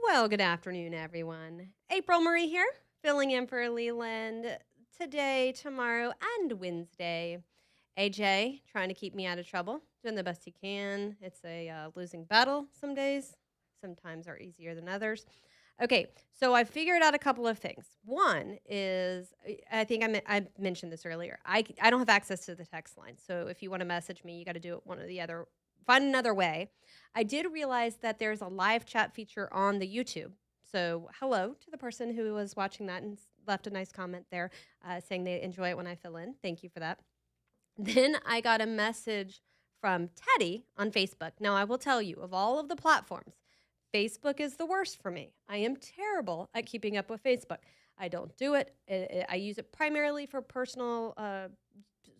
Well, good afternoon, everyone. April Marie here, filling in for Leland today, tomorrow, and Wednesday. AJ trying to keep me out of trouble, doing the best he can. It's a losing battle some days. Sometimes are easier than others. Okay, so I figured out a couple of things. One is, I think I mentioned this earlier. I don't have access to the text line, so if you want to message me, you got to do it one or the other. Find another way. I did realize that there's a live chat feature on the YouTube. So hello to the person who was watching that and left a nice comment there, saying they enjoy it when I fill in. Thank you for that. Then I got a message from Teddy on Facebook. Now, I will tell you, of all of the platforms, Facebook is the worst for me. I am terrible at keeping up with Facebook. I don't do it. I use it primarily for personal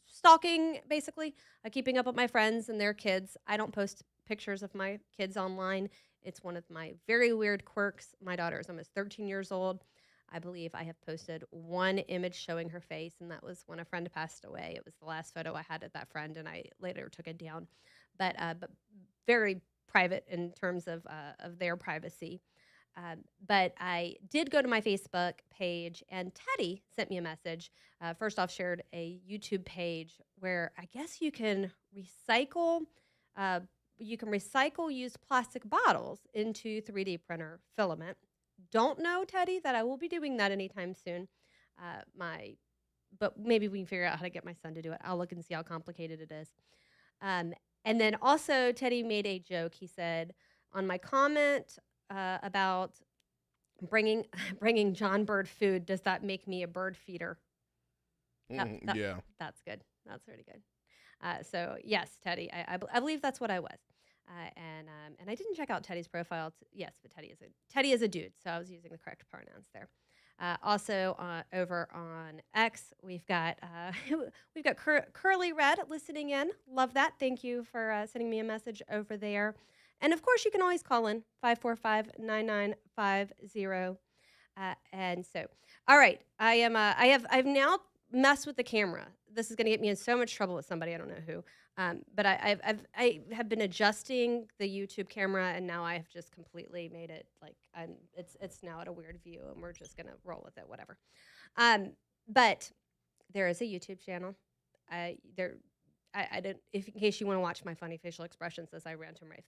stalking, basically, keeping up with my friends and their kids. I don't post pictures of my kids online. It's one of my very weird quirks. My daughter is almost 13 years old. I believe I have posted one image showing her face, and that was when a friend passed away. It was the last photo I had of that friend, and I later took it down. But very private in terms of their privacy. But I did go to my Facebook page, and Teddy sent me a message. First off, shared a YouTube page where I guess you can recycle. Uh, you can recycle used plastic bottles into 3D printer filament. Don't know, Teddy, that I will be doing that anytime soon. My, but maybe we can figure out how to get my son to do it. I'll look and see how complicated it is. Um, and then also, Teddy made a joke. He said on my comment about bringing bringing John Bird food, does that make me a bird feeder? That, that Yeah. that's good. That's really good. So yes, Teddy, I believe that's what I was. And I didn't check out Teddy's profile. Yes, but Teddy is a dude, so I was using the correct pronouns there. Also, over on X, we've got Curly Red listening in. Love that. Thank you for sending me a message over there. And of course, you can always call in 545-9950. And so, all right, I've now messed with the camera. This is going to get me in so much trouble with somebody, I don't know who. But I have been adjusting the YouTube camera, and now I've just completely made it like it's now at a weird view, and we're just gonna roll with it, whatever. But there is a YouTube channel. There, I didn't. If in case you want to watch my funny facial expressions as I rant and rave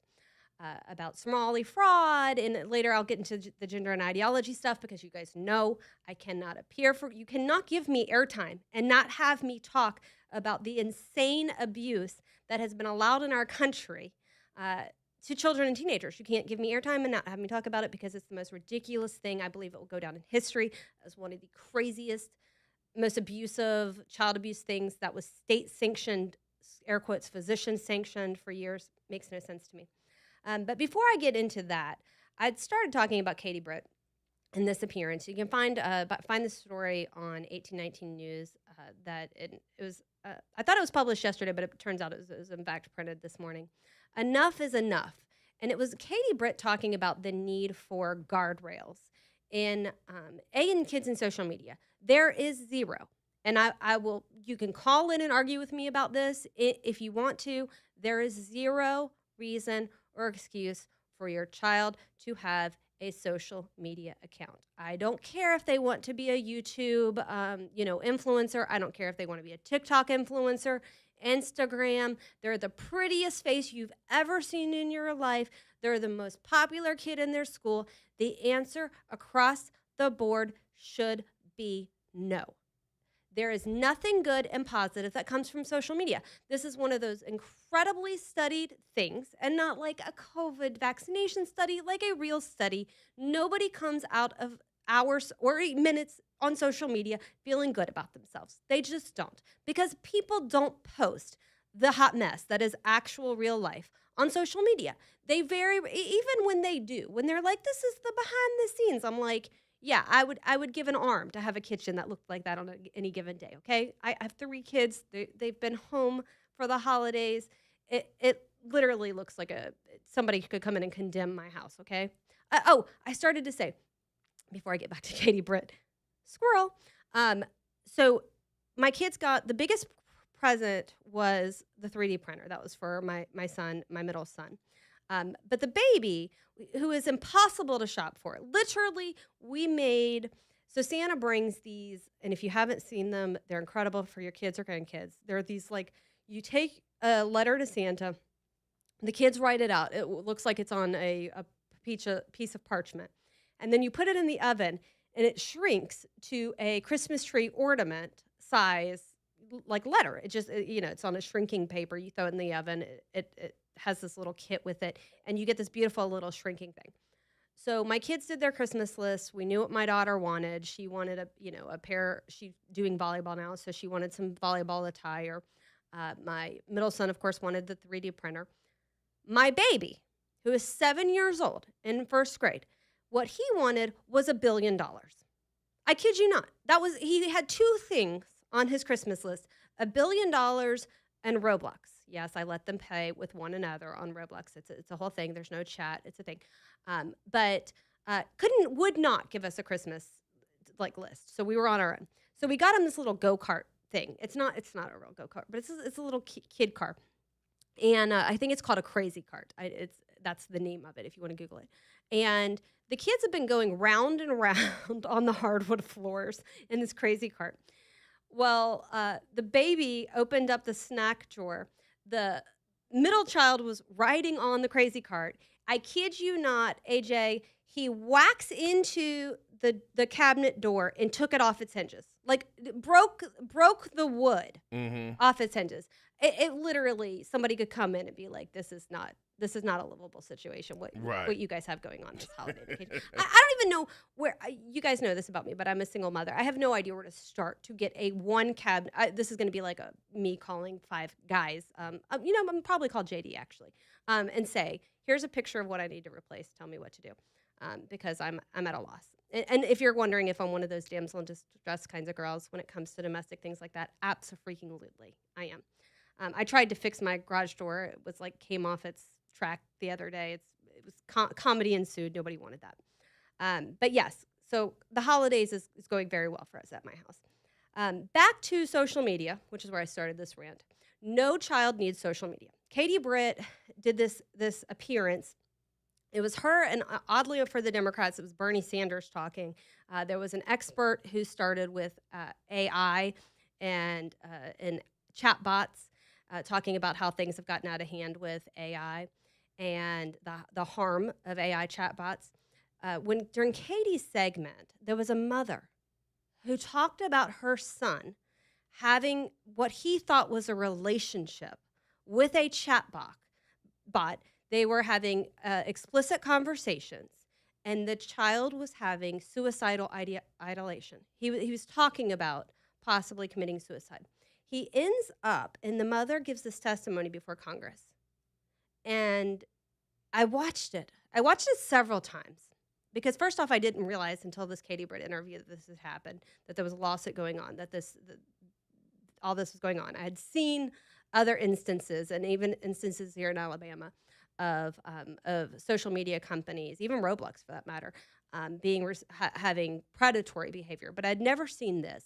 about Somali fraud, and later I'll get into the gender and ideology stuff because you guys know I cannot appear for. You cannot give me airtime and not have me talk about the insane abuse that has been allowed in our country to children and teenagers. You can't give me airtime and not have me talk about it because it's the most ridiculous thing. I believe it will go down in history as one of the craziest, most abusive child abuse things that was state sanctioned, air quotes, physician sanctioned for years. Makes no sense to me. But before I get into that, I'd started talking about Katie Britt and this appearance. You can find the story on 1819 News. That it was. I thought it was published yesterday, but it turns out it was in fact printed this morning. Enough is enough, and it was Katie Britt talking about the need for guardrails in kids and social media. There is zero. And I will, you can call in and argue with me about this if you want to. There is zero reason or excuse for your child to have a social media account. I don't care if they want to be a YouTube, influencer. I don't care if they want to be a TikTok influencer, Instagram. They're the prettiest face you've ever seen in your life. They're the most popular kid in their school. The answer across the board should be no. There is nothing good and positive that comes from social media. This is one of those incredibly studied things, and not like a COVID vaccination study, like a real study. Nobody comes out of hours or minutes on social media feeling good about themselves. They just don't, because people don't post the hot mess that is actual real life on social media. Even when they do, when they're like, this is the behind the scenes, I'm like, yeah, I would give an arm to have a kitchen that looked like that on any given day. Okay, I have 3 kids. They've been home for the holidays. It literally looks like somebody could come in and condemn my house. Okay. I started to say before I get back to Katie Britt, squirrel. So my kids got the biggest present was the 3D printer. That was for my son, my middle son. But the baby, who is impossible to shop for, literally, we made. So Santa brings these, and if you haven't seen them, they're incredible for your kids or grandkids. They're these like you take a letter to Santa, the kids write it out. It looks like it's on a piece of parchment, and then you put it in the oven, and it shrinks to a Christmas tree ornament size, like letter. It just it's on a shrinking paper. You throw it in the oven. It has this little kit with it, and you get this beautiful little shrinking thing. So my kids did their Christmas list. We knew what my daughter wanted. She wanted a pair. She's doing volleyball now, so she wanted some volleyball attire. My middle son, of course, wanted the 3D printer. My baby, who is 7 years old in first grade, what he wanted was $1 billion. I kid you not. He had two things on his Christmas list: $1 billion and Roblox. Yes, I let them play with one another on Roblox. It's a whole thing. There's no chat. It's a thing. But would not give us a Christmas like list. So we were on our own. So we got him this little go-kart thing. It's not a real go-kart, but it's a little kid car. And I think it's called a crazy cart. That's the name of it if you want to Google it. And the kids have been going round and round on the hardwood floors in this crazy cart. Well, the baby opened up the snack drawer. The middle child was riding on the crazy cart. I kid you not, AJ, he whacks into the cabinet door and took it off its hinges. Like broke the wood off its hinges. It literally, somebody could come in and be like, this is not a livable situation. What you guys have going on this holiday vacation. I don't even know where, you guys know this about me, but I'm a single mother. I have no idea where to start to get a one cabinet. This is going to be like me calling 5 guys. I'm probably call JD actually, and say, here's a picture of what I need to replace. Tell me what to do, because I'm at a loss. And if you're wondering if I'm one of those damsel in distress kinds of girls when it comes to domestic things like that, abso-freaking-lutely, I am. I tried to fix my garage door. It was like came off its track the other day. It was comedy ensued. Nobody wanted that. But yes, so the holidays is going very well for us at my house. Back to social media, which is where I started this rant. No child needs social media. Katie Britt did this appearance. It was her, and oddly for the Democrats, it was Bernie Sanders talking. There was an expert who started with AI and chatbots, talking about how things have gotten out of hand with AI and the harm of AI chatbots. During Katie's segment, there was a mother who talked about her son having what he thought was a relationship with a chatbot. They were having explicit conversations, and the child was having suicidal ideation. He was talking about possibly committing suicide. He ends up, and the mother gives this testimony before Congress. And I watched it. I watched it several times because, first off, I didn't realize until this Katie Britt interview that this had happened, that there was a lawsuit going on, that all this was going on. I had seen other instances, and even instances here in Alabama, of social media companies, even Roblox for that matter, having predatory behavior. But I'd never seen this.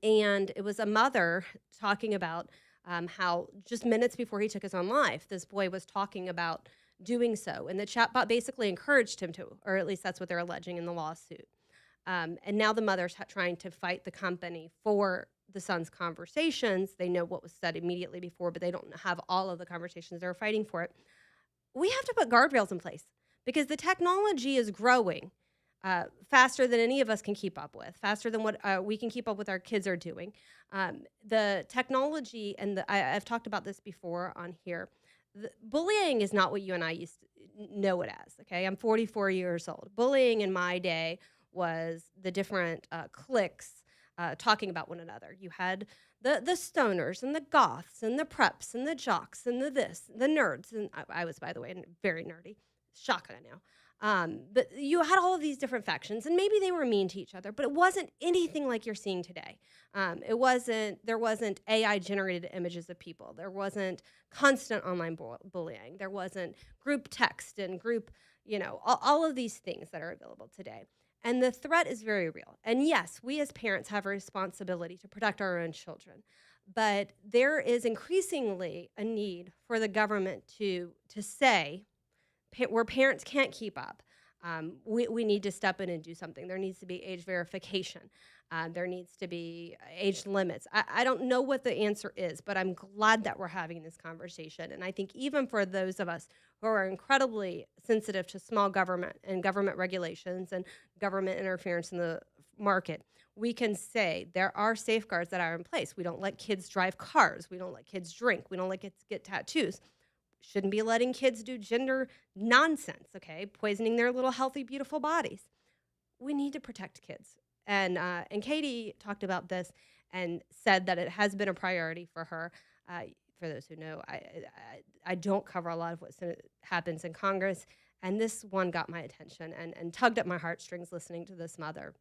And it was a mother talking about how just minutes before he took his own life, this boy was talking about doing so. And the chatbot basically encouraged him to, or at least that's what they're alleging in the lawsuit. And now the mother's trying to fight the company for the son's conversations. They know what was said immediately before, but they don't have all of the conversations. They're fighting for it. We have to put guardrails in place because the technology is growing faster than any of us can keep up with, faster than what we can keep up with our kids are doing. The technology, and I've talked about this before on here, bullying is not what you and I used to know it as, okay? I'm 44 years old. Bullying in my day was the different cliques talking about one another. You had the stoners and the goths and the preps and the jocks and the nerds. And I was, by the way, very nerdy. Shocking, I know. But you had all of these different factions, and maybe they were mean to each other, but it wasn't anything like you're seeing today. There wasn't AI-generated images of people. There wasn't constant online bullying. There wasn't group text and group, all of these things that are available today. And the threat is very real. And yes, we as parents have a responsibility to protect our own children. But there is increasingly a need for the government to say where parents can't keep up. We need to step in and do something. There needs to be age verification. There needs to be age limits. I don't know what the answer is, but I'm glad that we're having this conversation. And I think even for those of us who are incredibly sensitive to small government and government regulations and government interference in the market, we can say there are safeguards that are in place. We don't let kids drive cars. We don't let kids drink. We don't let kids get tattoos. Shouldn't be letting kids do gender nonsense, okay? Poisoning their little healthy, beautiful bodies. We need to protect kids. And Katie talked about this and said that it has been a priority for her. Uh, for those who know, I don't cover a lot of what happens in Congress, and this one got my attention and tugged at my heartstrings listening to this mother.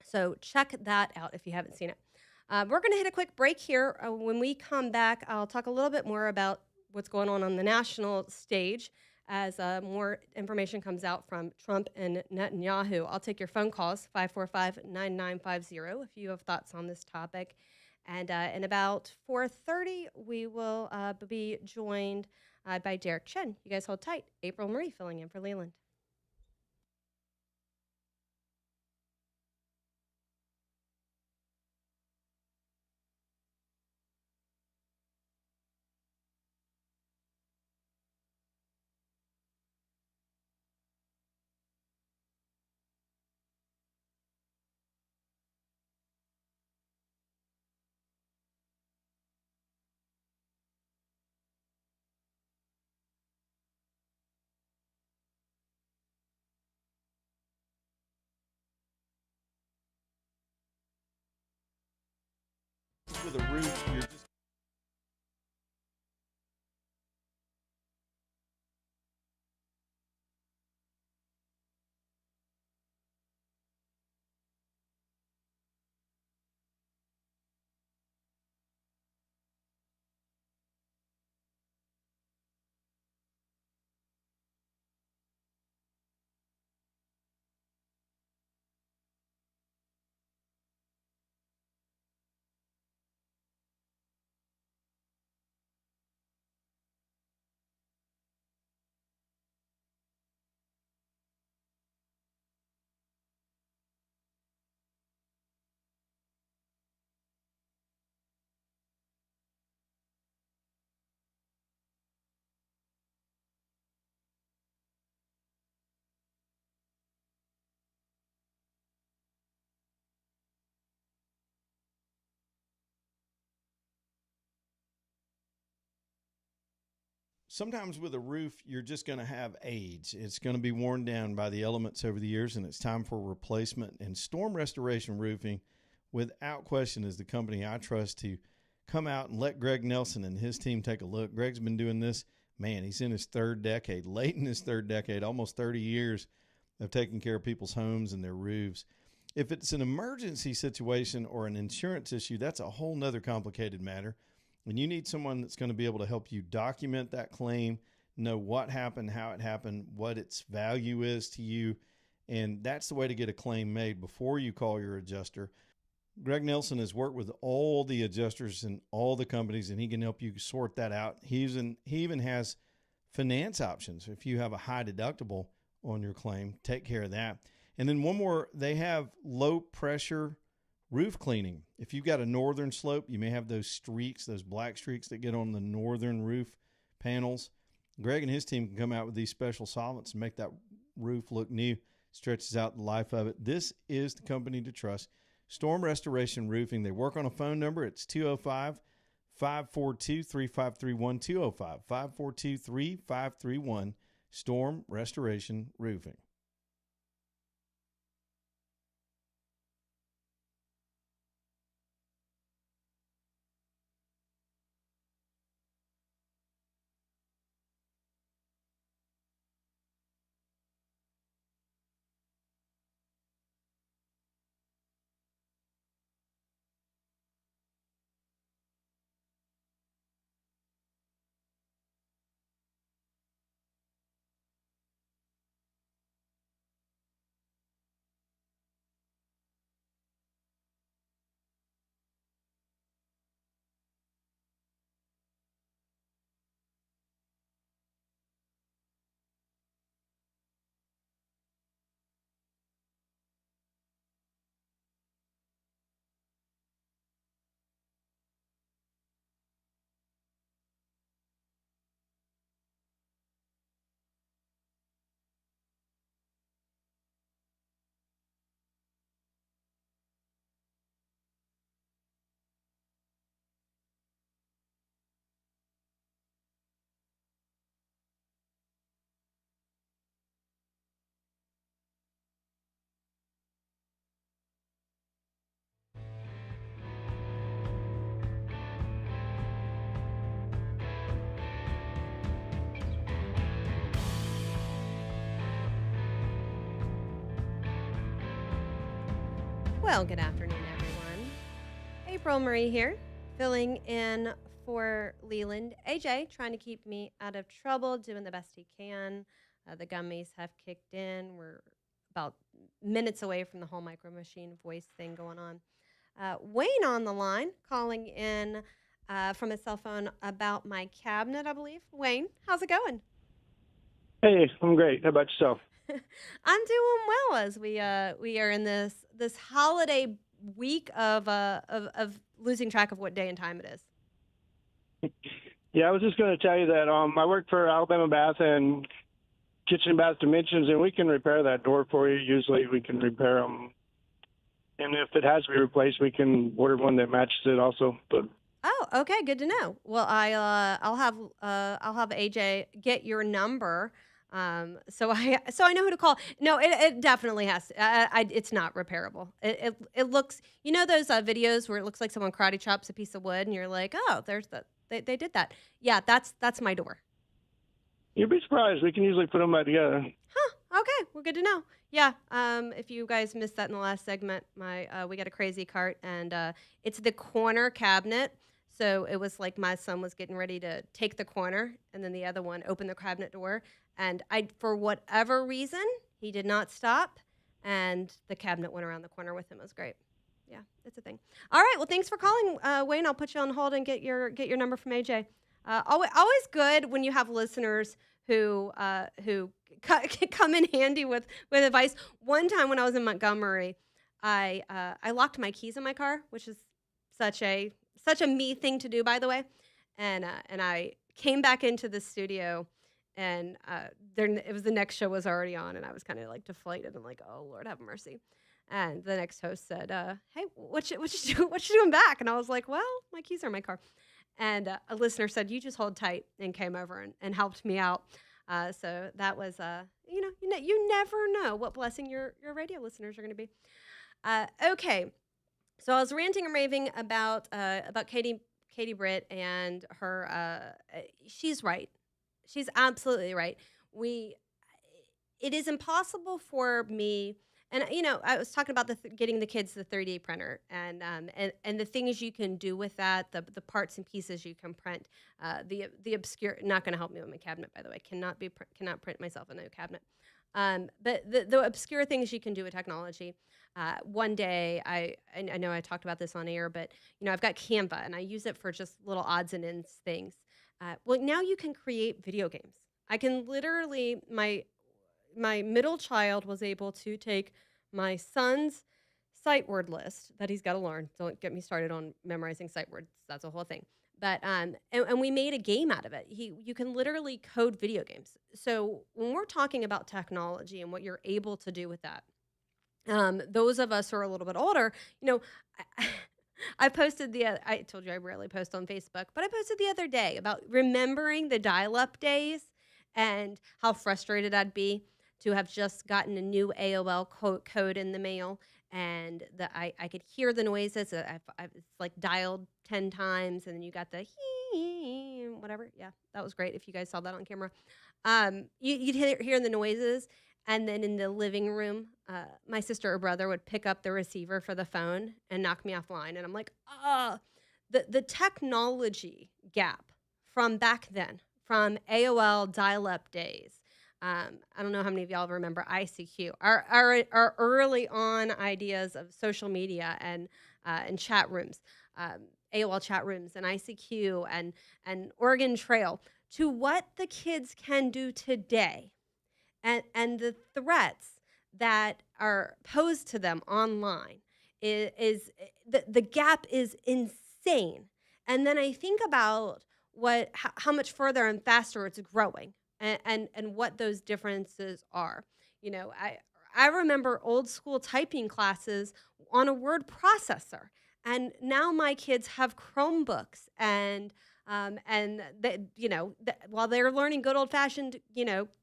So check that out if you haven't seen it. We're going to hit a quick break here. When we come back, I'll talk a little bit more about what's going on the national stage as more information comes out from Trump and Netanyahu. I'll take your phone calls, 545-9950, if you have thoughts on this topic. And in about 4:30, we will be joined by Derek Chen. You guys hold tight. April Marie filling in for Leland. With a roof, you're just sometimes with a roof, you're just going to have age. It's going to be worn down by the elements over the years, and it's time for replacement. And Storm Restoration Roofing, without question, is the company I trust to come out and let Greg Nelson and his team take a look. Greg's been doing this, man, he's in his third decade, late in his third decade, almost 30 years of taking care of people's homes and their roofs. If it's an emergency situation or an insurance issue, that's a whole nother complicated matter. And you need someone that's going to be able to help you document that claim, know what happened, how it happened, what its value is to you. And that's the way to get a claim made before you call your adjuster. Greg Nelson has worked with all the adjusters and all the companies, and he can help you sort that out. He even has finance options. If you have a high deductible on your claim, take care of that. And then one more, they have low pressure roof cleaning. If you've got a northern slope, you may have those streaks, those black streaks that get on the northern roof panels. Greg and his team can come out with these special solvents and make that roof look new, stretches out the life of it. This is the company to trust. Storm Restoration Roofing. They work on a phone number. It's 205-542-3531, 205-542-3531, Storm Restoration Roofing. Well, good afternoon, everyone. April Marie here, filling in for Leland. AJ trying to keep me out of trouble, doing the best he can. The gummies have kicked in. We're about minutes away from the whole micro machine voice thing going on. Wayne on the line, calling in from his cell phone about my cabinet, I believe. Wayne, how's it going? Hey, I'm great. How about yourself? I'm doing well as we are in this holiday week of losing track of what day and time it is. Yeah, I was just going to tell you that I work for Alabama Bath and Kitchen and Bath Dimensions, and we can repair that door for you. Usually, we can repair them, and if it has to be replaced, we can order one that matches it also. But Oh, okay, good to know. Well, I'll have AJ get your number, so I know who to call. No, it definitely has. It's not repairable. It looks, you know, those videos where it looks like someone karate chops a piece of wood, and you're like, oh, there's that. They did that. Yeah, that's my door. you'd be surprised. We can usually put them back together. Huh. Okay. Well, good to know. Yeah. If you guys missed that in the last segment, we got a crazy cart, and it's the corner cabinet. So it was like my son was getting ready to take the corner, and then the other one opened the cabinet door, and for whatever reason, he did not stop, and the cabinet went around the corner with him. It was great. Yeah, it's a thing. All right. Well, thanks for calling, Wayne. I'll put you on hold and get your number from AJ. Always good when you have listeners who come in handy with advice. One time when I was in Montgomery, I locked my keys in my car, which is such a me thing to do, by the way. And I came back into the studio, and it was the next show was already on, and I was kind of like deflated and like, oh Lord have mercy. And the next host said, "Hey, what you doing back?" And I was like, "Well, my keys are in my car." And a listener said, "You just hold tight," and came over and helped me out. So that was, you never know what blessing your radio listeners are going to be. Okay, so I was ranting and raving about Katie Britt and her. She's right. She's absolutely right. It is impossible for me. And I was talking about getting the kids the 3D printer and the things you can do with that, the parts and pieces you can print, the obscure. Not going to help me with my cabinet, by the way. Cannot print myself a new cabinet. But the obscure things you can do with technology. One day, I know I talked about this on air, but I've got Canva and I use it for just little odds and ends things. Well, now you can create video games. I can literally my middle child was able to take my son's sight word list that he's got to learn. Don't get me started on memorizing sight words. That's a whole thing. But and we made a game out of it. You can literally code video games. So when we're talking about technology and what you're able to do with that, those of us who are a little bit older, I posted I told you I rarely post on Facebook, but I posted the other day about remembering the dial-up days and how frustrated I'd be to have just gotten a new AOL code in the mail, and I could hear the noises. It's like dialed 10 times, and then you got the whatever. Yeah, that was great if you guys saw that on camera. You'd hear the noises, and then in the living room, my sister or brother would pick up the receiver for the phone and knock me offline, and I'm like, the technology gap from back then, from AOL dial-up days. I don't know how many of y'all remember ICQ. Our early on ideas of social media and chat rooms, AOL chat rooms and ICQ and Oregon Trail, to what the kids can do today, and the threats that are posed to them online is the gap is insane. And then I think about how much further and faster it's growing. And what those differences are. I remember old school typing classes on a word processor, and now my kids have Chromebooks, and while they're learning good old fashioned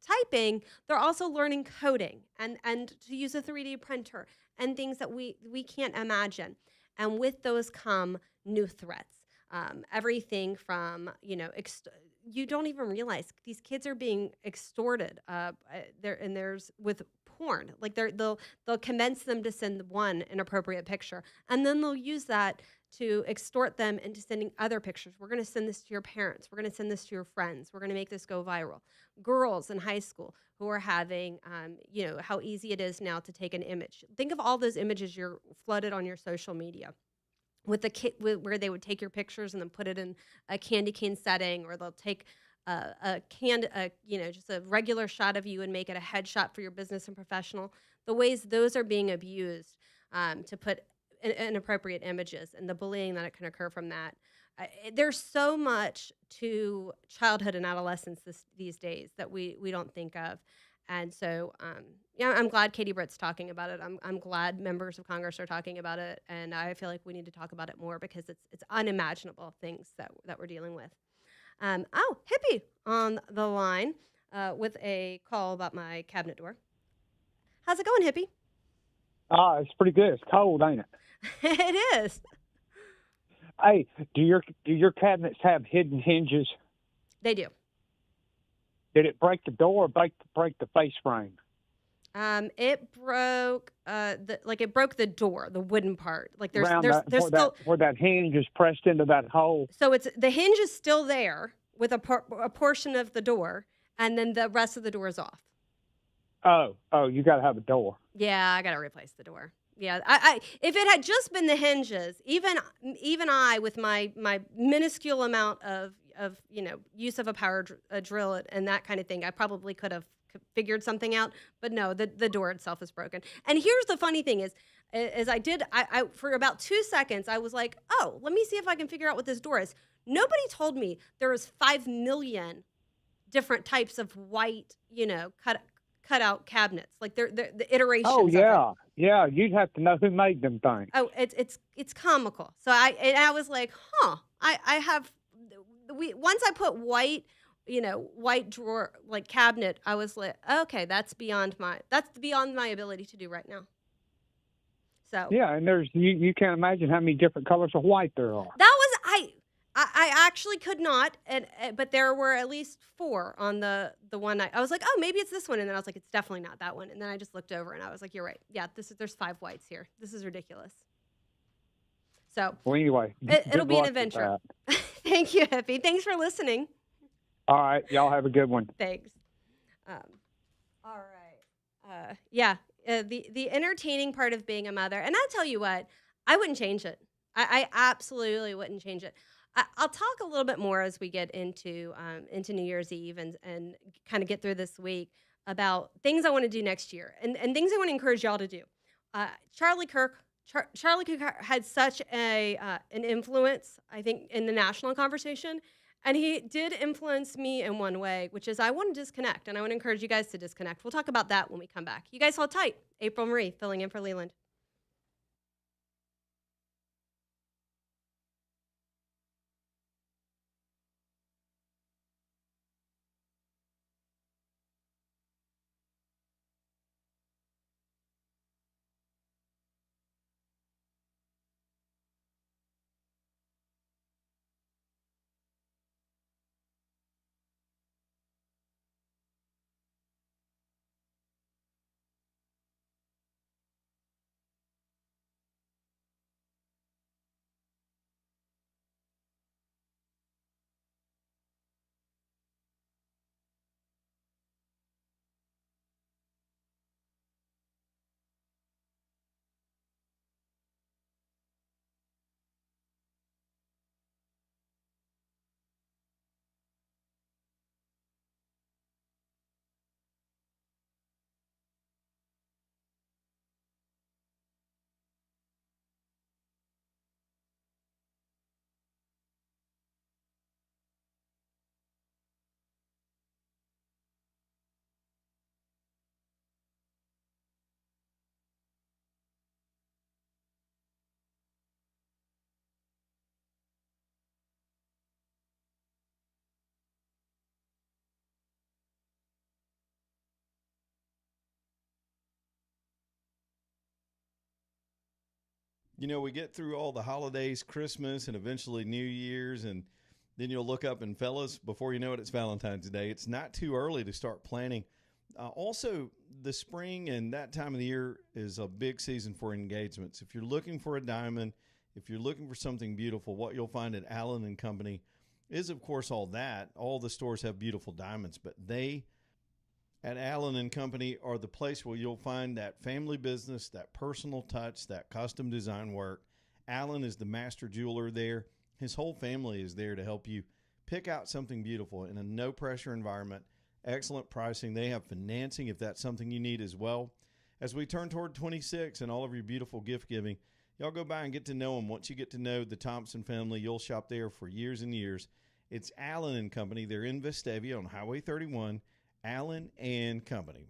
typing, they're also learning coding and to use a 3D printer and things that we can't imagine. And with those come new threats. Everything from you don't even realize these kids are being extorted. There's with porn. Like they'll convince them to send one inappropriate picture, and then they'll use that to extort them into sending other pictures. We're going to send this to your parents. We're going to send this to your friends. We're going to make this go viral. Girls in high school who are having, how easy it is now to take an image. Think of all those images you're flooded on your social media with the kit where they would take your pictures and then put it in a candy cane setting, or they'll take just a regular shot of you and make it a headshot for your business and professional. The ways those are being abused to put inappropriate images, and the bullying that can occur from that. There's so much to childhood and adolescence these days that we don't think of. And so, I'm glad Katie Britt's talking about it. I'm glad members of Congress are talking about it, and I feel like we need to talk about it more because it's unimaginable things that we're dealing with. Hippie on the line with a call about my cabinet door. How's it going, Hippie? It's pretty good. It's cold, ain't it? It is. Hey, do your cabinets have hidden hinges? They do. Did it break the door or break the face frame? It broke it broke the door, the wooden part. Like there's where that hinge is pressed into that hole. So it's the hinge is still there with a portion of the door, and then the rest of the door is off. Oh, you got to have a door. Yeah, I got to replace the door. Yeah, I if it had just been the hinges, even I with my minuscule amount of use of a power drill and that kind of thing, I probably could have figured something out. But no, the door itself is broken. And here's the funny thing is I for about 2 seconds I was like, oh, let me see if I can figure out what this door is. Nobody told me there was 5 million different types of white, cut out cabinets, like they're the iterations. Oh yeah, yeah. You'd have to know who made them things. Oh, it's comical. So I was like, I have. Once I put white drawer like cabinet, I was like, okay, that's beyond my ability to do right now. So yeah, and there's you can't imagine how many different colors of white there are. That was I actually could not, but there were at least 4 on the one. I was like, oh, maybe it's this one, and then I was like, it's definitely not that one. And then I just looked over, and I was like, you're right. Yeah, there's 5 whites here. This is ridiculous. So well, anyway, it'll be an adventure. Thank you, Hippie. Thanks for listening. All right, y'all have a good one. Thanks. All right. The entertaining part of being a mother, and I'll tell you what, I wouldn't change it. I absolutely wouldn't change it. I'll talk a little bit more as we get into New Year's Eve and kind of get through this week about things I want to do next year and things I want to encourage y'all to do. Charlie Kirk had such an influence, I think, in the national conversation, and he did influence me in one way, which is I want to disconnect, and I want to encourage you guys to disconnect. We'll talk about that when we come back. You guys hold tight. April Marie filling in for Leland. We get through all the holidays, Christmas, and eventually New Year's, and then you'll look up and fellas, before you know it, it's Valentine's Day. It's not too early to start planning Also, the spring and that time of the year is a big season for engagements. If you're looking for a diamond, if you're looking for something beautiful, what you'll find at Allen and Company is, of course, all that. All the stores have beautiful diamonds, but they at Allen and Company are the place where you'll find that family business, that personal touch, that custom design work. Allen is the master jeweler there. His whole family is there to help you pick out something beautiful in a no-pressure environment. Excellent pricing. They have financing if that's something you need as well. As we turn toward 26 and all of your beautiful gift giving, y'all go by and get to know them. Once you get to know the Thompson family, you'll shop there for years and years. It's Allen and Company. They're in Vestavia on Highway 31. Allen and Company.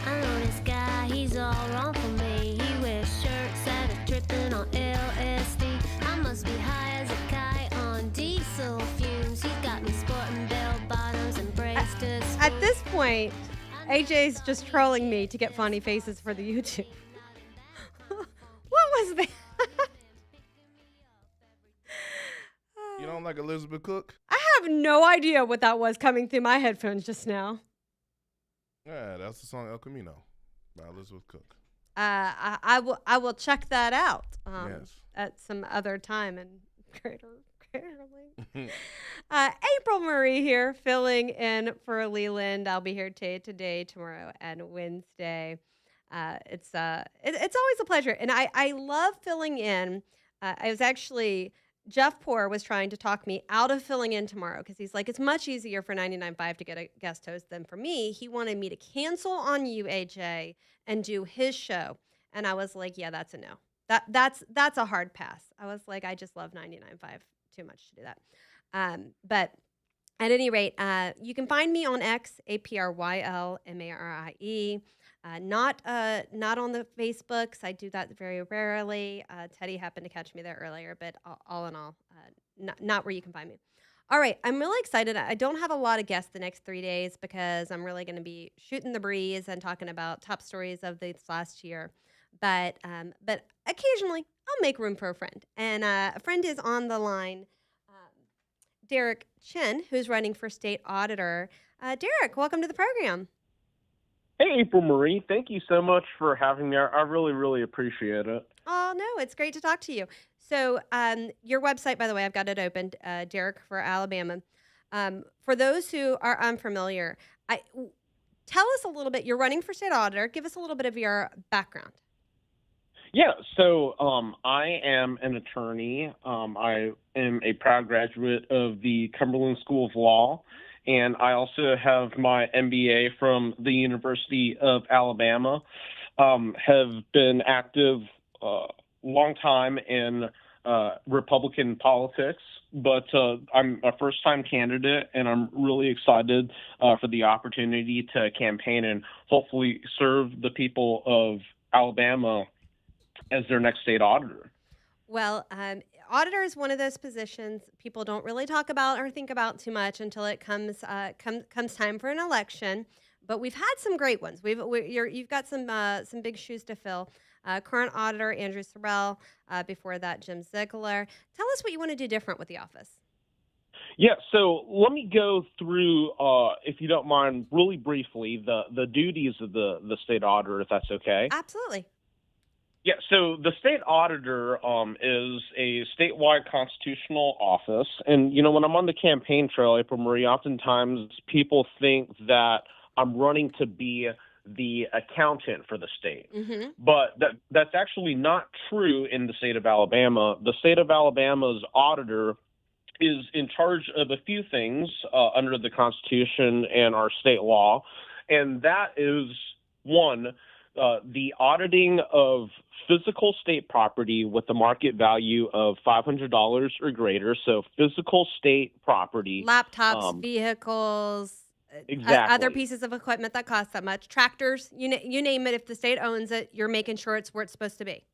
I know this guy, he's all wrong for me. He wears shirts that are tripping on LSD. I must be high as a kite on diesel fumes. He's got me sporting bell bottoms and braids to school. At this point, AJ's just trolling me to get funny faces for the YouTube. What was that? You don't like Elizabeth Cook? I have no idea what that was coming through my headphones just now. Yeah, that's the song El Camino by Elizabeth Cook. I will check that out Yes. at some other time and greater length. April Murray here, filling in for Leland. I'll be here today, tomorrow, and Wednesday. It's always a pleasure, and I love filling in. I was actually Jeff Poor was trying to talk me out of filling in tomorrow because he's like, it's much easier for 99.5 to get a guest host than for me. He wanted me to cancel on you, AJ, and do his show, and I was like, yeah, that's a no. That's a hard pass. I was like, I just love 99.5 too much to do that. But at any rate, you can find me on X, APRYLMARIE. Not on the Facebooks. I do that very rarely. Teddy happened to catch me there earlier, but all in all, not where you can find me. All right, I'm really excited. I don't have a lot of guests the next 3 days because I'm really going to be shooting the breeze and talking about top stories of this last year. But occasionally I'll make room for a friend, and a friend is on the line. Derek Chen, who's running for state auditor. Derek, welcome to the program. Hey, April Marie, thank you so much for having me. I really, really appreciate it. Oh, no, it's great to talk to you. So, your website, by the way, I've got it open, Derek for Alabama. For those who are unfamiliar, tell us a little bit. You're running for state auditor. Give us a little bit of your background. Yeah, so I am an attorney. I am a proud graduate of the Cumberland School of Law, and I also have my MBA from the University of Alabama. Have been active long time in Republican politics, but I'm a first-time candidate, and I'm really excited for the opportunity to campaign and hopefully serve the people of Alabama as their next state auditor. Well, auditor is one of those positions people don't really talk about or think about too much until it comes time for an election. But we've had some great ones. You've got some big shoes to fill. Current auditor Andrew Sorrell. Before that, Jim Ziegler. Tell us what you want to do different with the office. Yeah, so let me go through, if you don't mind, really briefly, the duties of the state auditor, if that's okay. Absolutely. Yeah, so the state auditor is a statewide constitutional office. And, when I'm on the campaign trail, April Marie, oftentimes people think that I'm running to be the accountant for the state. Mm-hmm. But that's actually not true in the state of Alabama. The state of Alabama's auditor is in charge of a few things under the Constitution and our state law. And that is, one, the auditing of physical state property with a market value of $500 or greater. So physical state property. Laptops, vehicles, exactly. Other pieces of equipment that cost that much. Tractors, you name it. If the state owns it, you're making sure it's where it's supposed to be.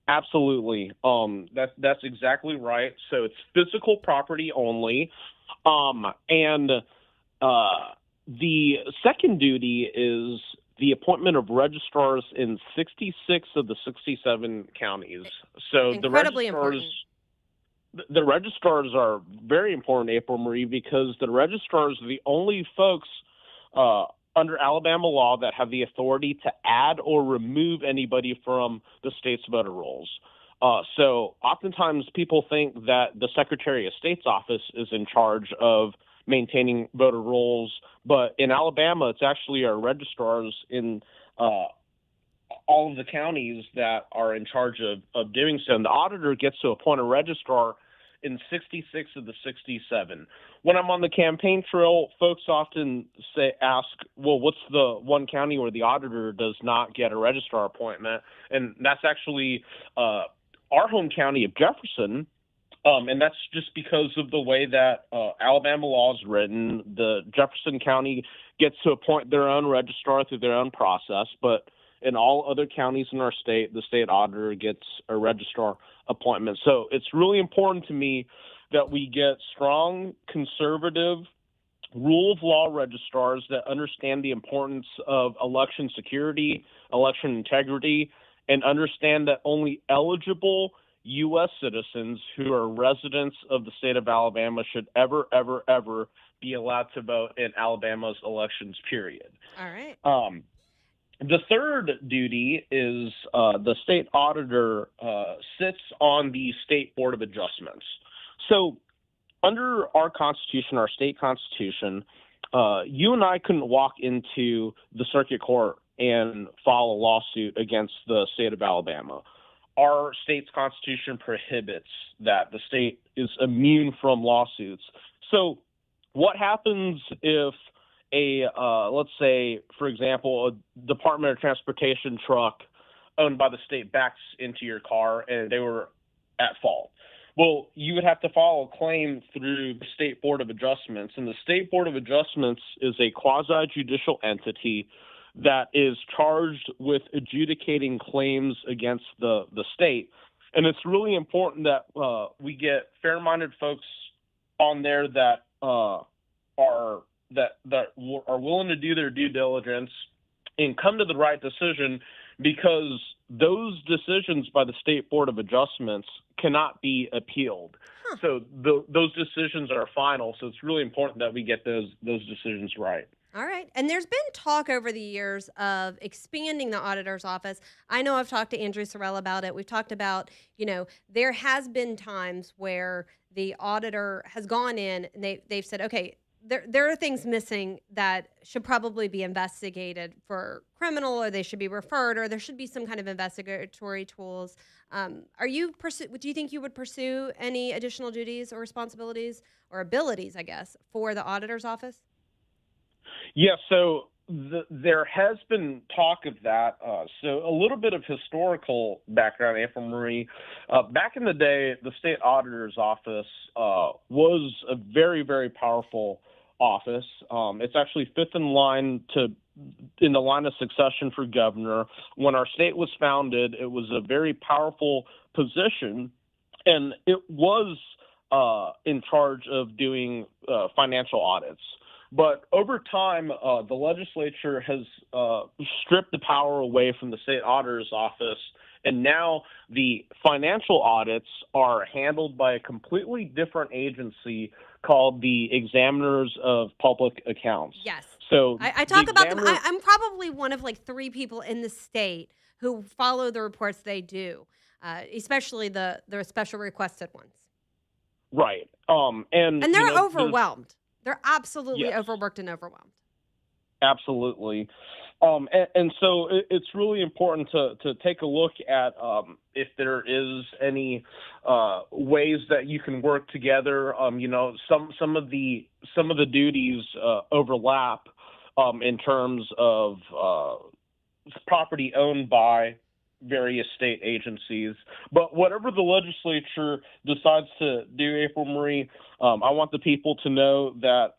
Absolutely. That's exactly right. So it's physical property only. And the second duty is the appointment of registrars in 66 of the 67 counties. So incredibly important. The registrars are very important, April Marie, because the registrars are the only folks under Alabama law that have the authority to add or remove anybody from the state's voter rolls. So oftentimes people think that the Secretary of State's office is in charge of maintaining voter rolls, but in Alabama, it's actually our registrars in all of the counties that are in charge of doing so. And the auditor gets to appoint a registrar in 66 of the 67. When I'm on the campaign trail, folks often ask, well, what's the one county where the auditor does not get a registrar appointment? And that's actually our home county of Jefferson. And that's just because of the way that Alabama law is written. The Jefferson County gets to appoint their own registrar through their own process, but in all other counties in our state, the state auditor gets a registrar appointment. So it's really important to me that we get strong, conservative, rule of law registrars that understand the importance of election security, election integrity, and understand that only eligible U.S. citizens who are residents of the state of Alabama should ever be allowed to vote in Alabama's elections, period. All right. The third duty is the state auditor sits on the State Board of Adjustments. So under our Constitution, our state Constitution, you and I couldn't walk into the circuit court and file a lawsuit against the state of Alabama. Our state's Constitution prohibits that. The state is immune from lawsuits. So what happens if let's say, for example, a Department of Transportation truck owned by the state backs into your car and they were at fault? Well, you would have to file a claim through the State Board of Adjustments. And the State Board of Adjustments is a quasi-judicial entity that is charged with adjudicating claims against the state. And it's really important that we get fair-minded folks on there that are willing to do their due diligence and come to the right decision, because those decisions by the State Board of Adjustments cannot be appealed. So those decisions are final. So it's really important that we get those decisions right. All right. And there's been talk over the years of expanding the auditor's office. I know I've talked to Andrew Sorrell about it. We've talked about, there has been times where the auditor has gone in and they've said, okay, there are things missing that should probably be investigated for criminal, or they should be referred, or there should be some kind of investigatory tools. Do you think you would pursue any additional duties or responsibilities or abilities, I guess, for the auditor's office? Yeah, so there has been talk of that. So a little bit of historical background, April Marie. Back in the day, the state auditor's office was a very, very powerful office. It's actually fifth in the line of succession for governor. When our state was founded, it was a very powerful position, and it was in charge of doing financial audits. But over time, the legislature has stripped the power away from the state auditor's office, and now the financial audits are handled by a completely different agency called the Examiners of Public Accounts. Yes. So I talk about them. I'm probably one of like 3 people in the state who follow the reports they do, especially the special requested ones. Right. And they're overwhelmed. They're absolutely Yes. overworked and overwhelmed. Absolutely. And so it's really important to take a look at if there is any ways that you can work together. Some of the duties overlap in terms of property owned by various state agencies. But whatever the legislature decides to do, April Marie, I want the people to know that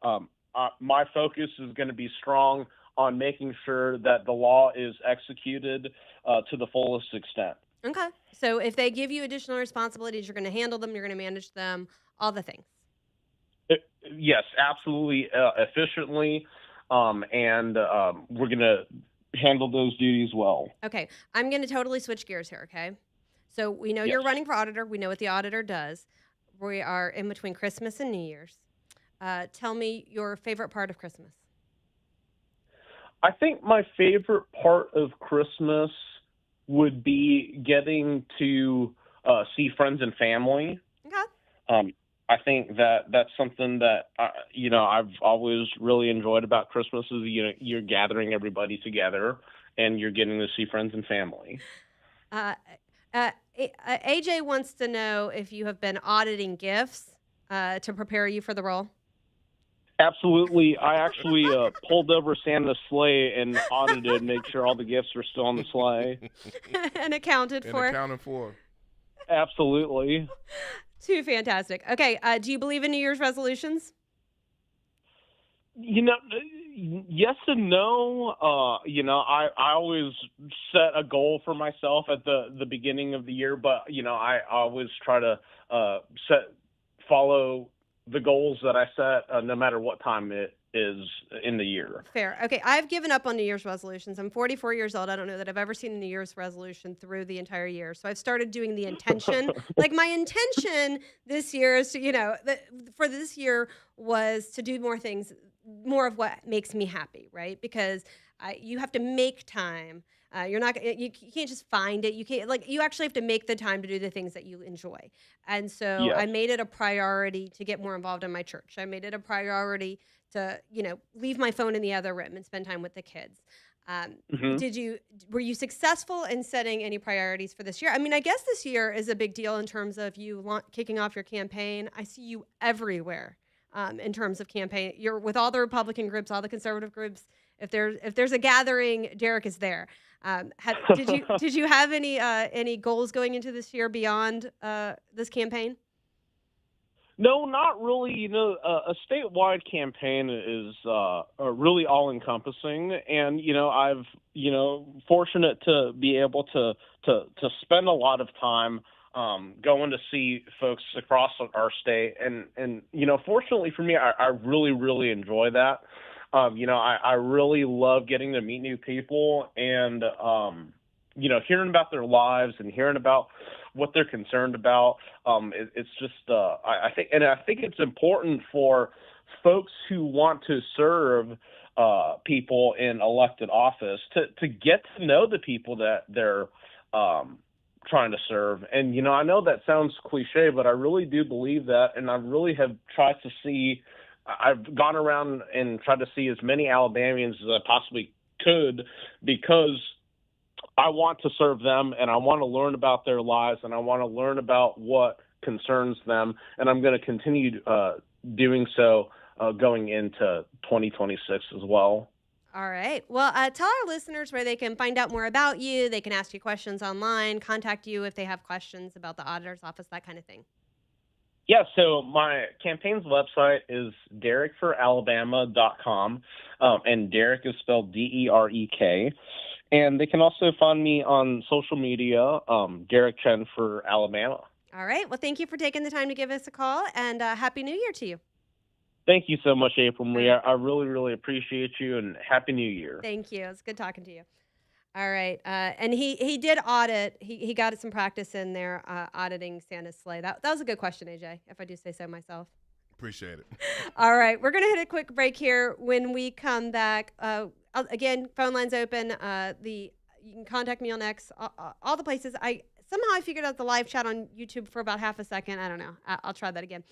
my focus is going to be strong on making sure that the law is executed to the fullest extent. Okay. So if they give you additional responsibilities, you're going to handle them, you're going to manage them, all the things. Yes, absolutely, efficiently, and we're going to handle those duties well. Okay. I'm going to totally switch gears here, okay? So we know you're Yes. running for auditor. We know what the auditor does. We are in between Christmas and New Year's. Tell me your favorite part of Christmas. I think my favorite part of Christmas would be getting to see friends and family. Okay. I think that's something that I've always really enjoyed about Christmas is you're gathering everybody together and you're getting to see friends and family. AJ wants to know if you have been auditing gifts to prepare you for the role. Absolutely. I actually pulled over Santa's sleigh and audited, make sure all the gifts were still on the sleigh. and accounted for. Accounted for. Absolutely. Too fantastic. Okay. Do you believe in New Year's resolutions? Yes and no. I always set a goal for myself at the beginning of the year, but I always try to follow the goals that I set, no matter what time it is in the year. Fair. Okay, I've given up on New Year's resolutions. I'm 44 years old. I don't know that I've ever seen a New Year's resolution through the entire year. So I've started doing the intention. Like my intention this year is to, for this year was to do more things, more of what makes me happy, right? Because you have to make time. You can't just find it. You can't you actually have to make the time to do the things that you enjoy. And so Yes. I made it a priority to get more involved in my church. I made it a priority to, leave my phone in the other room and spend time with the kids. Mhm. Were you successful in setting any priorities for this year? I mean, I guess this year is a big deal in terms of you kicking off your campaign. I see you everywhere in terms of campaign. You're with all the Republican groups, all the conservative groups. If there's a gathering, Derek is there. Did you have any goals going into this year beyond this campaign? No, not really. A statewide campaign is really all-encompassing, and I've fortunate to be able to spend a lot of time going to see folks across our state, and fortunately for me, I really really enjoy that. I really love getting to meet new people and hearing about their lives and hearing about what they're concerned about. It's just I think it's important for folks who want to serve people in elected office to get to know the people that they're trying to serve. And, I know that sounds cliche, but I really do believe that. And I really have tried to see, I've gone around and tried to see as many Alabamians as I possibly could, because I want to serve them and I want to learn about their lives and I want to learn about what concerns them. And I'm going to continue doing so going into 2026 as well. All right. Well, tell our listeners where they can find out more about you. They can ask you questions online, contact you if they have questions about the auditor's office, that kind of thing. Yeah, so my campaign's website is DerekForAlabama.com, and Derek is spelled Derek. And they can also find me on social media, Derek Chen for Alabama. All right. Well, thank you for taking the time to give us a call, and Happy New Year to you. Thank you so much, April Marie. I really, really appreciate you, and Happy New Year. Thank you. It's good talking to you. All right. And he did audit. He got some practice in there auditing Santa's sleigh. That was a good question, AJ, if I do say so myself. Appreciate it. All right. We're going to hit a quick break here. When we come back, again, phone lines open. You can contact me on X, all the places. Somehow I figured out the live chat on YouTube for about half a second. I don't know. I'll try that again.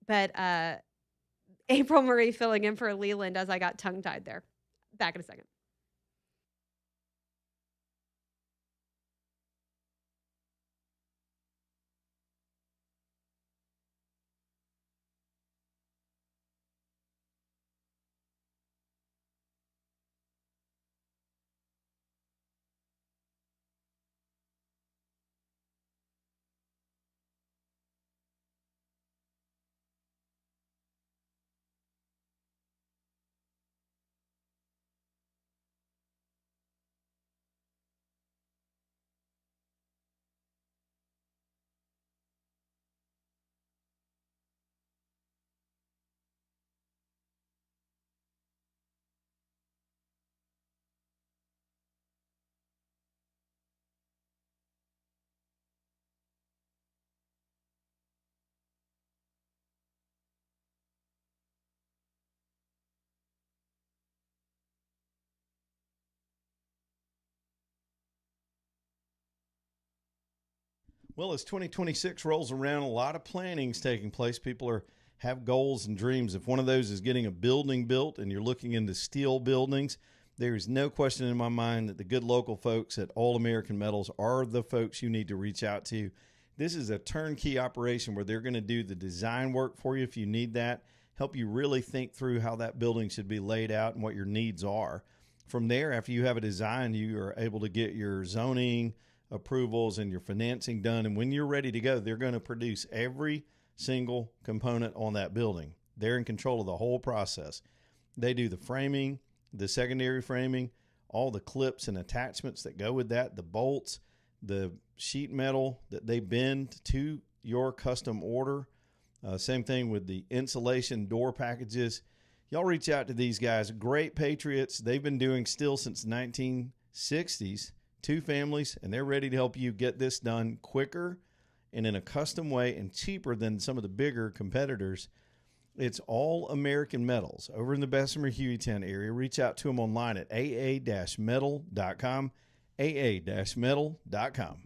But April Marie filling in for Leland as I got tongue-tied there. Back in a second. Well, as 2026 rolls around, a lot of planning's taking place. People have goals and dreams. If one of those is getting a building built and you're looking into steel buildings, there's no question in my mind that the good local folks at All American Metals are the folks you need to reach out to. This is a turnkey operation where they're going to do the design work for you if you need that, help you really think through how that building should be laid out and what your needs are. From there, after you have a design, you are able to get your zoning approvals and your financing done. And when you're ready to go, they're going to produce every single component on that building. They're in control of the whole process. They do the framing, the secondary framing, all the clips and attachments that go with that, the bolts, the sheet metal that they bend to your custom order. Same thing with the insulation door packages. Y'all reach out to these guys. Great patriots. They've been doing steel since 1960s. 2 families, and they're ready to help you get this done quicker and in a custom way and cheaper than some of the bigger competitors. It's All American Metals over in the Bessemer Hueytown area. Reach out to them online at aa-metal.com, aa-metal.com.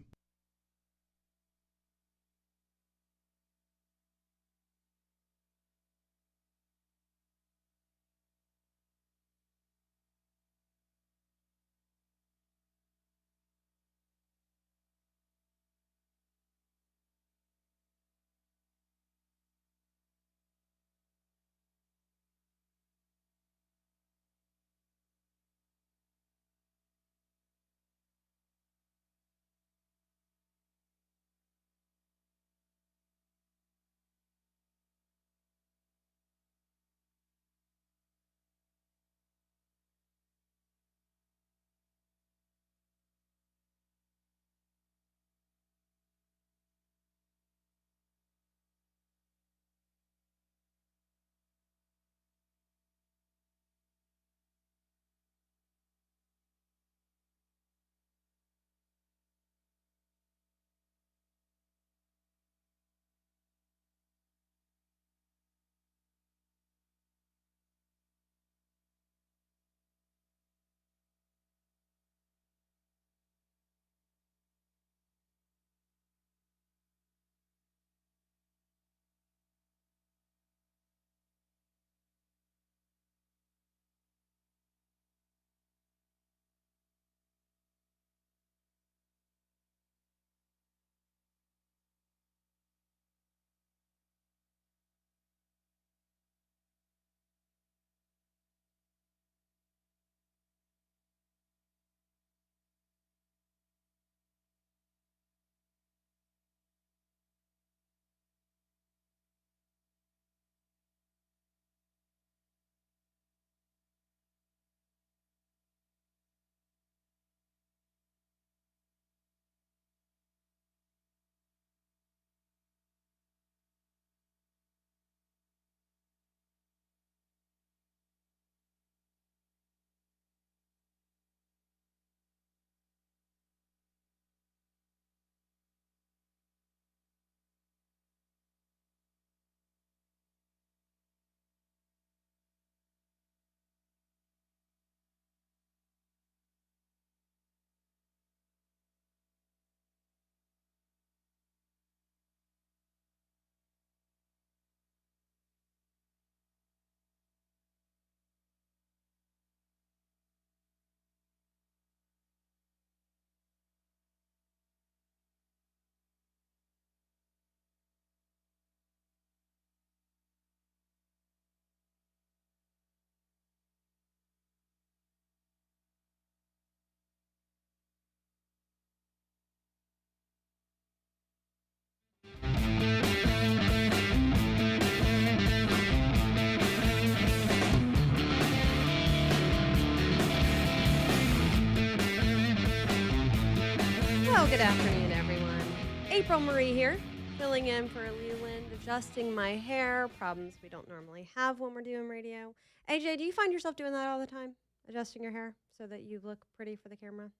Good afternoon, everyone. April Marie here, filling in for Leland, adjusting my hair, problems we don't normally have when we're doing radio. AJ, do you find yourself doing that all the time? Adjusting your hair so that you look pretty for the camera?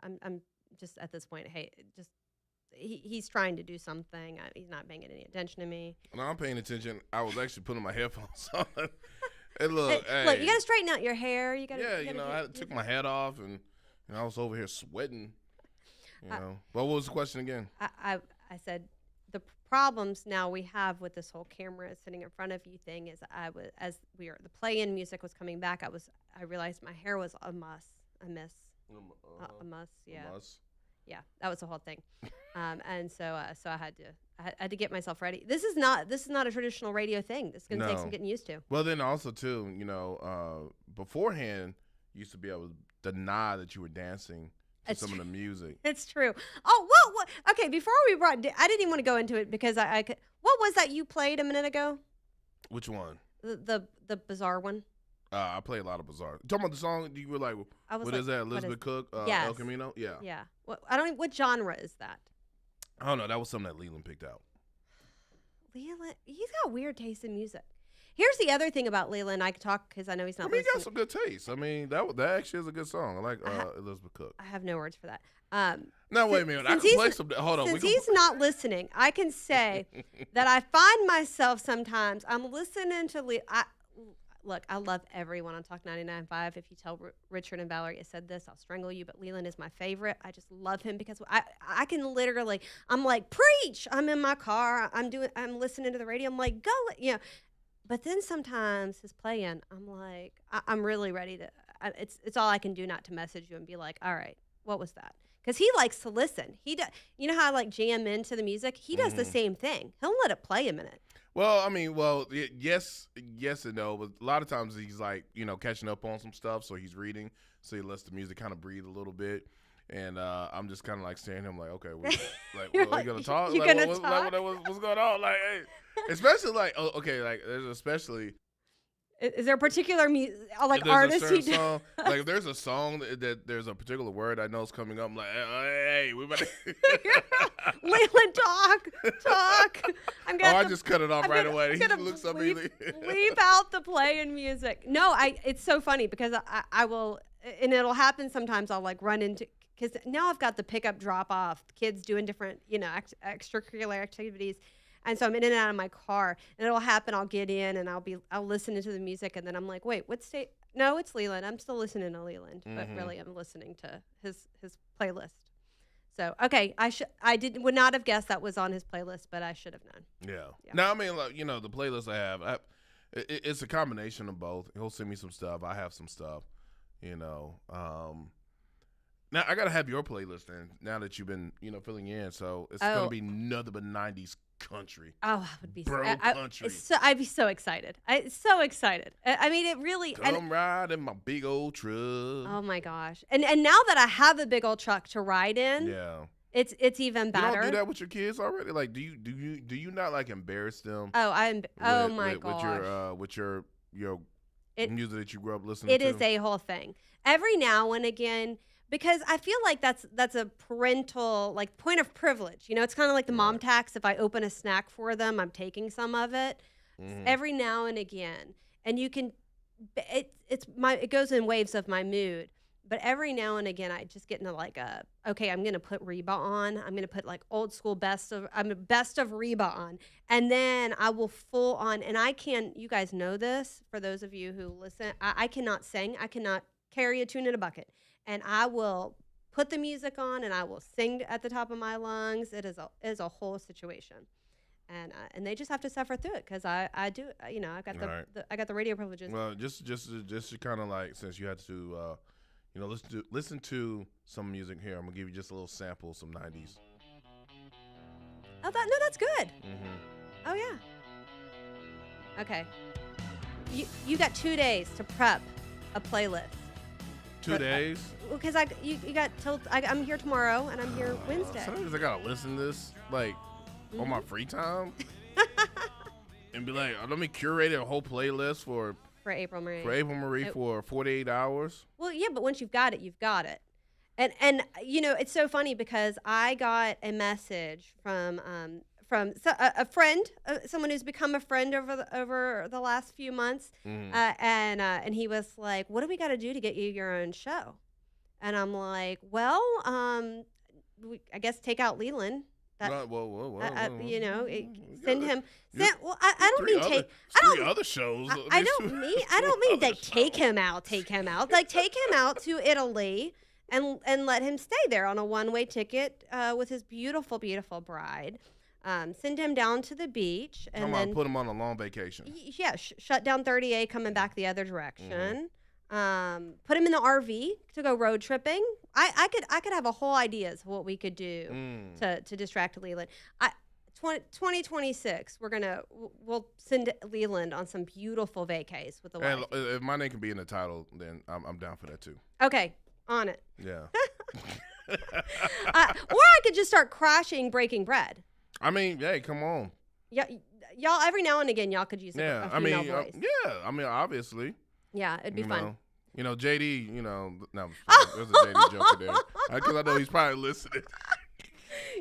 I'm just at this point, hey, just he's trying to do something. He's not paying any attention to me. No, I'm paying attention. I was actually putting my headphones on. Hey, look, Look, you got to straighten out your hair. You got to. Yeah, I took my hat off and I was over here sweating. You know, but what was the question again? I said the problems now we have with this whole camera sitting in front of you thing is the play-in music was coming back. I realized my hair was a muss. Yeah. Yeah, that was the whole thing. And so I had to get myself ready. This is not a traditional radio thing. This is going to take some getting used to. Well, then also too, beforehand you used to be able to deny that you were dancing to some of the music. It's true. Oh, well, okay, before we I didn't even want to go into it because I could. What was that you played a minute ago? Which one? The bizarre one. I play a lot of bizarre. Talking about the song, you were like, what is that? Elizabeth Cook, yes. El Camino? Yeah. Yeah. What genre is that? I don't know. That was something that Leland picked out. Leland, he's got weird taste in music. Here's the other thing about Leland. I could talk because I know he's not listening. He got some good taste. I mean, that actually is a good song. I like Elizabeth Cook. I have no words for that. No, wait a minute. I can play some. Hold on. Since he's not listening, I can say that I find myself sometimes, I'm listening to Look, I love everyone on Talk 99.5. If you tell Richard and Valerie I said this, I'll strangle you. But Leland is my favorite. I just love him because I can literally, I'm like, preach. I'm in my car. I'm listening to the radio. I'm like, go. But then sometimes his playing, I'm like, I'm really ready to. It's all I can do not to message you and be like, all right, what was that? Because he likes to listen. You know how I like jam into the music? He does the same thing. He'll let it play a minute. Well, I mean, yes and no. But a lot of times he's like, catching up on some stuff, so he's reading, so he lets the music kind of breathe a little bit. And I'm just kind of like staring at him like, okay, are you gonna talk? You like, gonna talk? What's going on? Like, hey. Especially like, okay, like there's especially. Is there a particular artist he song, like if there's a song that there's a particular word I know is coming up, I'm like, hey, we better. Leland, talk. I just cut it off right away. He looks up leave out the play and music. No, it's so funny because I will, and it'll happen sometimes. I'll like run into, because now I've got the pickup drop off, kids doing different, extracurricular activities. And so I'm in and out of my car, and it'll happen. I'll get in, and I'll listen to the music, and then I'm like, wait, what state? No, it's Leland. I'm still listening to Leland, but really I'm listening to his playlist. So okay, I would not have guessed that was on his playlist, but I should have known. Yeah. No, I mean, like, the playlist I have, it's a combination of both. He'll send me some stuff. I have some stuff. Now I gotta have your playlist then. Now that you've been filling in, so it's gonna be nothing but 90s country. Oh, I would be country. I'd be so excited. So excited. I mean, it really. Come ride in my big old truck. Oh my gosh! And now that I have a big old truck to ride in, yeah, it's even better. You don't do that with your kids already? Like, do you not like embarrass them? Oh, my gosh. With your music that you grew up listening to. It is a whole thing. Every now and again. Because I feel like that's a parental point of privilege. It's kind of like the mom tax. If I open a snack for them, I'm taking some of it. Every now and again, and you can. It goes in waves of my mood. But every now and again, I just get into okay, I'm gonna put Reba on. I'm gonna put old school best of Reba on, and then I will full on. And you guys know this. For those of you who listen, I cannot sing. I cannot carry a tune in a bucket. And I will put the music on, and I will sing at the top of my lungs. It is a whole situation, and they just have to suffer through it because I do. I got the radio privileges. Well, just kind of like, since you had to, listen to some music here. I'm gonna give you just a little sample, some 90s. Oh, that's good. Oh yeah. Okay. You got 2 days to prep a playlist. 2 days? Because you got till I'm here tomorrow and I'm here Wednesday. Sometimes I gotta listen to this on my free time and be like, let me curate a whole playlist for April Marie. For 48 hours. Well, yeah, but once you've got it, you've got it. And you know, it's so funny because I got a message from a friend, someone who's become a friend over the last few months, and he was like, "What do we got to do to get you your own show?" And I'm like, "Well, I guess take out Leland." You know, send him. Well, I don't mean take. I don't. Other shows. I don't mean like take him out. Like take him out to Italy and let him stay there on a one-way ticket with his beautiful, beautiful bride. Send him down to the beach and then put him on a long vacation. Yeah, shut down 30A, coming back the other direction. Put him in the RV to go road tripping. I could have a whole ideas of what we could do to distract Leland. 2026, we'll send Leland on some beautiful vacays with the wife. And if my name can be in the title, then I'm down for that too. Okay, on it. Yeah. Or I could just start crashing Breaking Bread. I mean, hey, come on. Yeah, y'all. Every now and again, y'all could use a female voice. I mean, obviously. Yeah, it'd be fun. You know, JD. You know, no, there's a JD joke there because I know he's probably listening.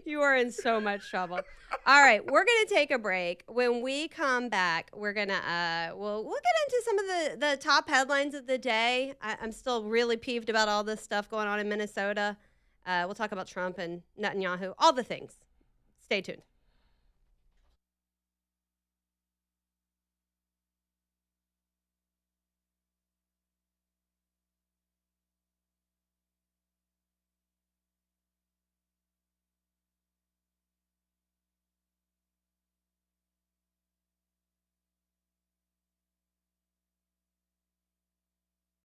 You are in so much trouble. All right, we're gonna take a break. When we come back, we're gonna we'll get into some of the top headlines of the day. I'm still really peeved about all this stuff going on in Minnesota. We'll talk about Trump and Netanyahu, all the things. Stay tuned.